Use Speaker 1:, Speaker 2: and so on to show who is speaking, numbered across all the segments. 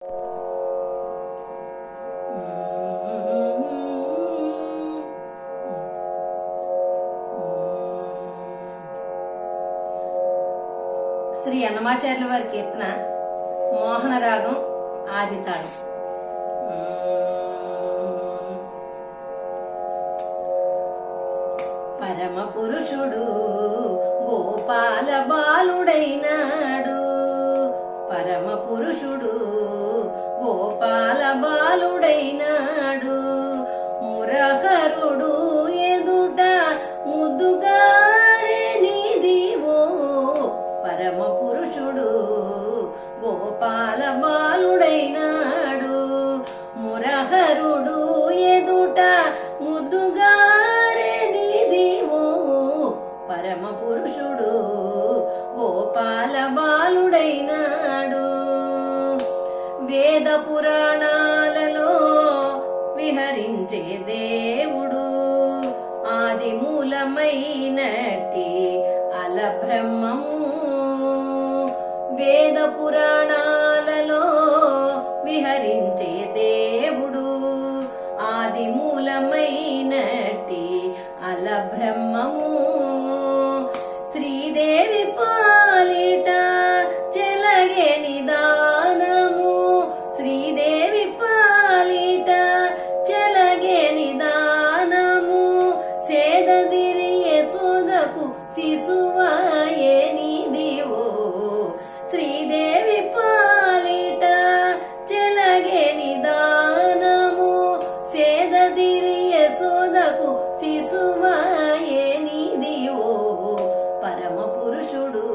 Speaker 1: శ్రీ అన్నమాచార్యుల వారి కీర్తన మోహన రాగం ఆదితాళం. పరమ పురుషుడు గోపాల బాలుడైనాడు, పరమ పురుషుడు గోపాల బాలుడైనాడు. మురహరుడు ఎదుట ముద్దుగారే నీదివో, పరమ పురుషుడు గోపాల బాలుడైనాడు. మురహరుడు ఎదుట ముద్దుగారే నీదివో, పరమ పురుషుడు గోపాల బాలుడైనాడు. వేద పురాణాలలో విహరించే దేవుడు, ఆది మూలమైనట్టి అల బ్రహ్మము. వేద పురాణాలలో విహరించే దేవుడు, ఆది మూలమైనట్టి అల బ్రహ్మము. శ్రీదేవి పాలిట చెలగే నిదానము, శ్రీదేవి పాలిట చెలగే నిదానము. సేదదిరి యశోదకు శిశువాయే నీదివో, శ్రీదేవి పాలిట చెలగే నిదానము. సేదదిరి యశోదకు శిశువాయే నీదివో, పరమ పురుషుడు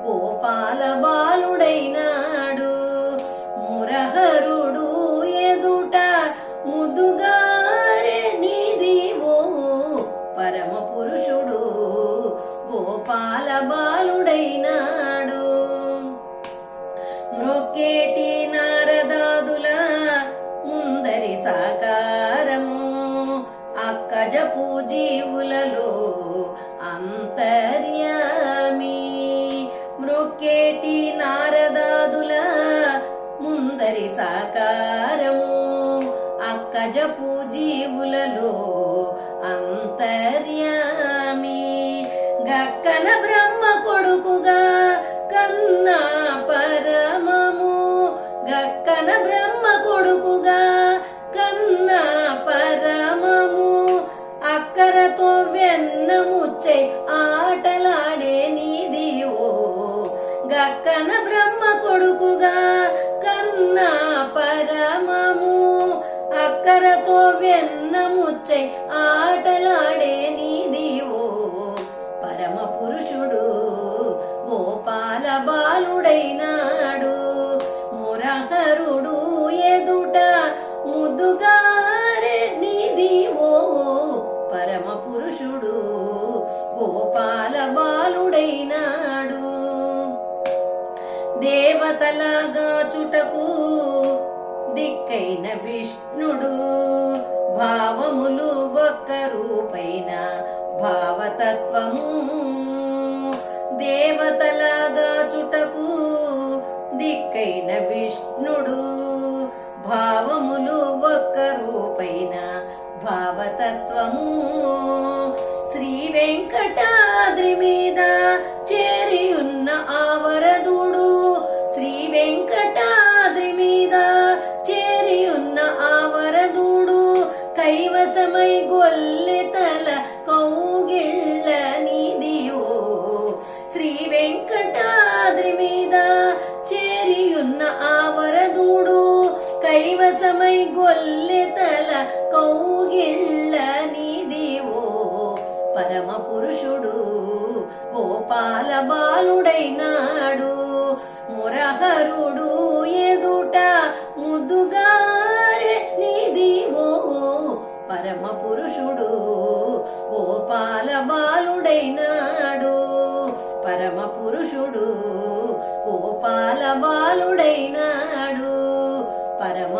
Speaker 1: గోపాల బాలుడైనాడు. మురహరుడు ఎదుట ముద్దుగారే నీదివో, పరమ పురుషుడు గోపాల బాలుడైనాడు. మ్రొక్కేటి నారదాదుల ముందరి సాకారము, అక్కజపు జీవులలో అంతర్యామి. మ్రొక్కేటి నారదాదుల ముందరి సాకారము, అక్కజపు జీవులలో అంతర్యామి. గక్కన బ్రహ్మ కొడుకుగా కన్నా పరమము, గక్కన బ్రహ్మ కొడుకుగా కన్నా పరమము. అక్కరతో వెన్నముచ్చై ఆటలాడే నీదివో, గక్కన బ్రహ్మ కొడుకుగా కన్నా పరమము. అక్కరతో వెన్నముచ్చై ఆటలాడే నీదివో, పరమ పురుషుడు గోపాల బాలుడైనాడు. మురహరుడు ఎదుట ముద్దుగారే నీదివో, పరమ పురుషుడు గోపాల బాలుడైనాడు. దేవతలాగా చుటకు దిక్కైన విష్ణుడు, భావములు ఒక్క రూపైన భావతత్వము. దేవతలాగా చుటకు దిక్కైన విష్ణుడు, భావములు ఒక్క రూపైన భావతత్వము. శ్రీ వెంకటాద్రి మీద చేరియున్న ఆవరదుడు, శ్రీ వెంకటాద్రి మీద చేరియున్న ఆవరదుడు. కైవసమై గొల్లెతల కౌగిళ్ళ నీదివో, శ్రీ వెంకటాద్రి మీద చేరియున్న ఆవరదుడు. కైవసమై గొల్లెతల కౌగిళ్ళ నీదివో, పరమ పురుషుడు గోపాల బాలుడైనాడు. మురహరుడు ఎదుట ముద్దుగారే నీదివో, పరమ పురుషుడు గోపాల బాలుడైనాడు. పరమ పురుషుడు గోపాల బాలుడైనాడు, పరమ